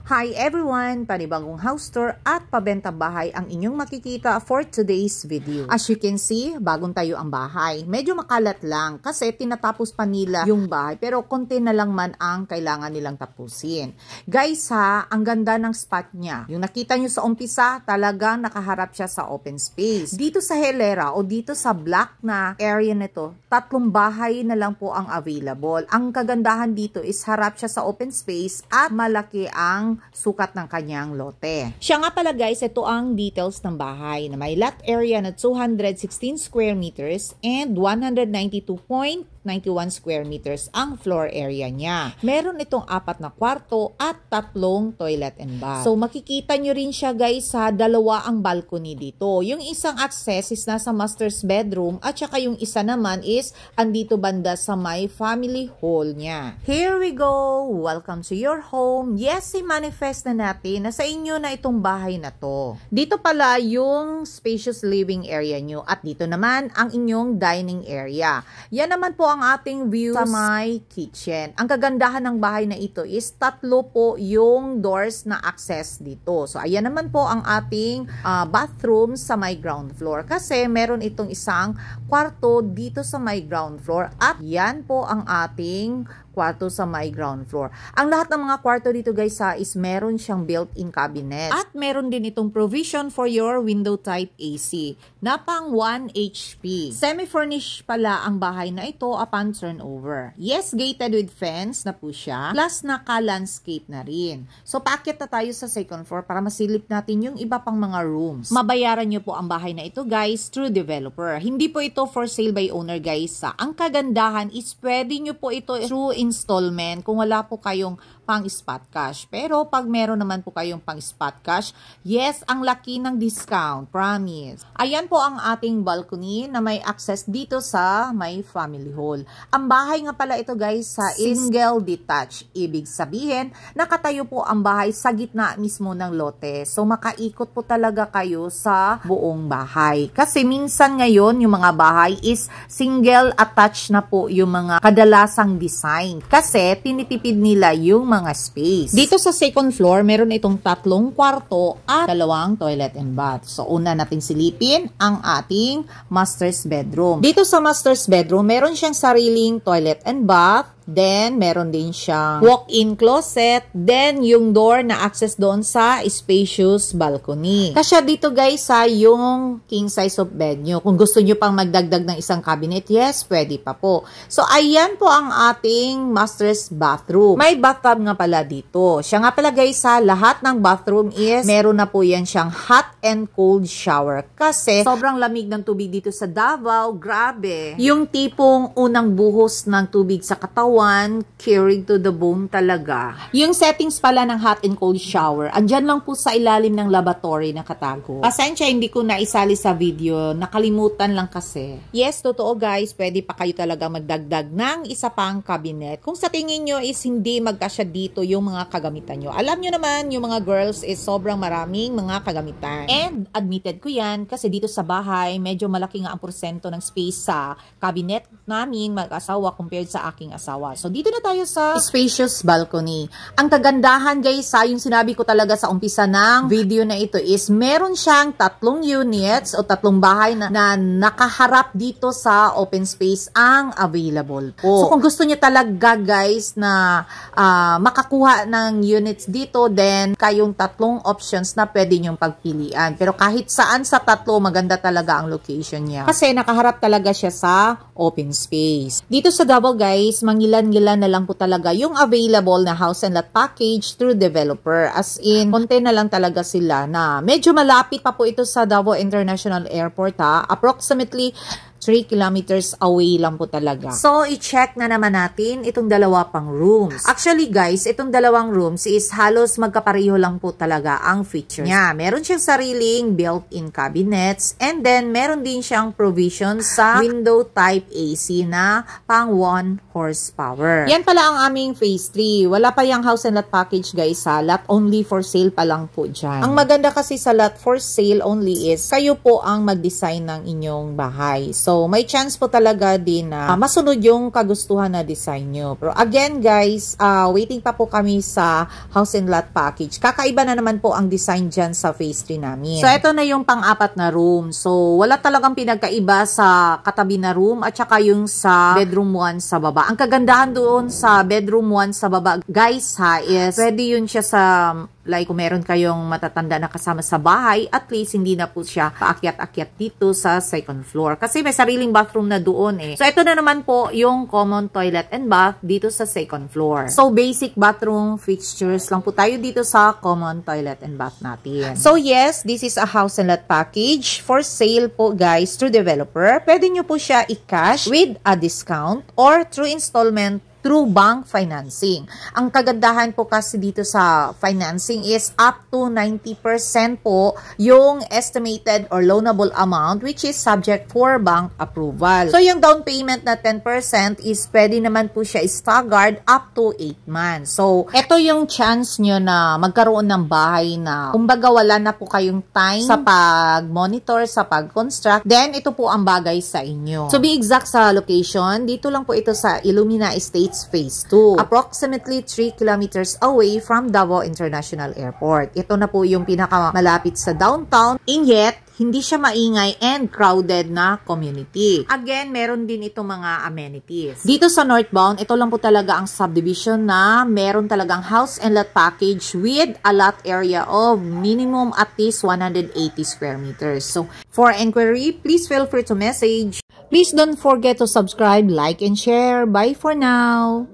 Hi everyone! Panibagong house tour at pabenta bahay ang inyong makikita for today's video. As you can see, bagong tayo ang bahay. Medyo makalat lang kasi tinatapos pa nila yung bahay pero konti na lang man ang kailangan nilang tapusin. Guys ha, ang ganda ng spot niya. Yung nakita nyo sa umpisa, talagang nakaharap siya sa open space. Dito sa Hilera o dito sa black na area nito, 3 bahay na lang po ang available. Ang kagandahan dito is harap siya sa open space at malaki ang sukat ng kanyang lote. Siya nga pala guys, ito ang details ng bahay na may lot area na 216 square meters and 192.91 square meters ang floor area niya. Meron itong 4 na kwarto at 3 toilet and bath. So makikita nyo rin siya guys sa 2 ang balcony dito. Yung isang access is nasa master's bedroom at saka yung isa naman is andito banda sa may family hall niya. Here we go! Welcome to your home. Yes, manifest na natin na sa inyo na itong bahay na to. Dito pala yung spacious living area nyo at dito naman ang inyong dining area. Yan naman po ang ating view sa my kitchen. Ang kagandahan ng bahay na ito is 3 po yung doors na access dito. So ayan naman po ang ating bathroom sa my ground floor kasi meron itong isang kwarto dito sa my ground floor at yan po ang ating kwarto sa my ground floor. Ang lahat ng mga kwarto dito guys is meron siyang built-in cabinet. At meron din itong provision for your window type AC na pang 1 HP. Semi-furnished pala ang bahay na ito upon turnover. Yes, gated with fence na po siya. Plus naka-landscape na rin. So paakit na tayo sa second floor para masilip natin yung iba pang mga rooms. Mabayaran nyo po ang bahay na ito guys through developer. Hindi po ito for sale by owner guys. Ang kagandahan is pwede nyo po ito through installment kung wala po kayong pang spot cash. Pero pag meron naman po kayong pang spot cash, yes, ang laki ng discount, promise. Ayan po ang ating balcony na may access dito sa may family hall. Ang bahay nga pala ito guys sa single detached. Ibig sabihin, nakatayo po ang bahay sa gitna mismo ng lote. So makaikot po talaga kayo sa buong bahay. Kasi minsan ngayon yung mga bahay is single attached na po yung mga kadalasang design. Kasi tinitipid nila yung mga space. Dito sa second floor, meron itong 3 kwarto at 2 toilet and bath. So, una natin silipin ang ating master's bedroom. Dito sa master's bedroom, meron siyang sariling toilet and bath. Then, meron din siyang walk-in closet. Then, yung door na access doon sa spacious balcony. Kasya dito guys yung king size of bed nyo. Kung gusto nyo pang magdagdag ng isang cabinet, yes, pwede pa po. So, ayan po ang ating master's bathroom. May bathtub nga pala dito. Siya nga pala guys lahat ng bathroom is meron na po yan siyang hot and cold shower. Kasi, sobrang lamig ng tubig dito sa Davao. Grabe. Yung tipong unang buhos ng tubig sa katawan, carried to the bone talaga. Yung settings pala ng hot and cold shower, andyan lang po sa ilalim ng lavatory na katago. Pasensya, hindi ko naisali sa video. Nakalimutan lang kasi. Yes, totoo guys, pwede pa kayo talaga magdagdag ng isa pang cabinet. Kung sa tingin nyo is hindi magkasya dito yung mga kagamitan nyo. Alam nyo naman, yung mga girls is sobrang maraming mga kagamitan. And admitted ko yan kasi dito sa bahay, medyo malaki nga ang porsyento ng space sa cabinet namin mag-asawa compared sa aking asawa. So, dito na tayo sa spacious balcony. Ang kagandahan guys, yung sinabi ko talaga sa umpisa ng video na ito is meron siyang 3 units o 3 bahay na nakaharap dito sa open space ang available po. So, kung gusto niyo talaga guys na makakuha ng units dito, then kayong 3 options na pwede nyong pagpilian. Pero kahit saan sa 3, maganda talaga ang location niya. Kasi nakaharap talaga siya sa open space. Dito sa Davao guys, mangilan-ngilan na lang po talaga yung available na house and lot package through developer. As in, konti na lang talaga sila na medyo malapit pa po ito sa Davao International Airport Approximately 3 kilometers away lang po talaga. So, i-check na naman natin itong 2 pang rooms. Actually guys, itong 2 rooms is halos magkapareho lang po talaga ang features niya. Meron siyang sariling built-in cabinets and then meron din siyang provision sa window type AC na pang 1 horsepower. Yan pala ang aming phase 3. Wala pa yung house and lot package guys lot only for sale pa lang po dyan. Ang maganda kasi sa lot for sale only is kayo po ang mag-design ng inyong bahay. So, So, may chance po talaga din na masunod yung kagustuhan na design nyo. Pero again guys, waiting pa po kami sa house and lot package. Kakaiba na naman po ang design dyan sa phase 3 namin. So, ito na yung pang-apat na room. So, wala talagang pinagkaiba sa katabi na room at saka yung sa bedroom 1 sa baba. Ang kagandahan doon sa bedroom 1 sa baba, guys ha, is pwede yun siya sa like kung meron kayong matatanda na kasama sa bahay, at least hindi na po siya paakyat-akyat dito sa second floor. Kasi may sariling bathroom na doon eh. So, ito na naman po yung common toilet and bath dito sa second floor. So, basic bathroom fixtures lang po tayo dito sa common toilet and bath natin. So, yes, this is a house and lot package for sale po guys to developer. Pwede nyo po siya i-cash with a discount or through installment through bank financing. Ang kagandahan po kasi dito sa financing is up to 90% po yung estimated or loanable amount, which is subject for bank approval. So, yung down payment na 10% is pwede naman po siya staggered up to 8 months. So, ito yung chance nyo na magkaroon ng bahay na kumbaga wala na po kayong time sa pag-monitor, sa pag-construct. Then, ito po ang bagay sa inyo. To be exact sa location, dito lang po ito sa Illumina Estates Phase 2. Approximately 3 kilometers away from Davao International Airport. Ito na po yung pinakamalapit sa downtown, and yet, hindi siya maingay and crowded na community. Again, meron din itong mga amenities. Dito sa northbound, ito lang po talaga ang subdivision na meron talagang house and lot package with a lot area of minimum at least 180 square meters. So, for inquiry, please feel free to message. Please don't forget to subscribe, like, and share. Bye for now!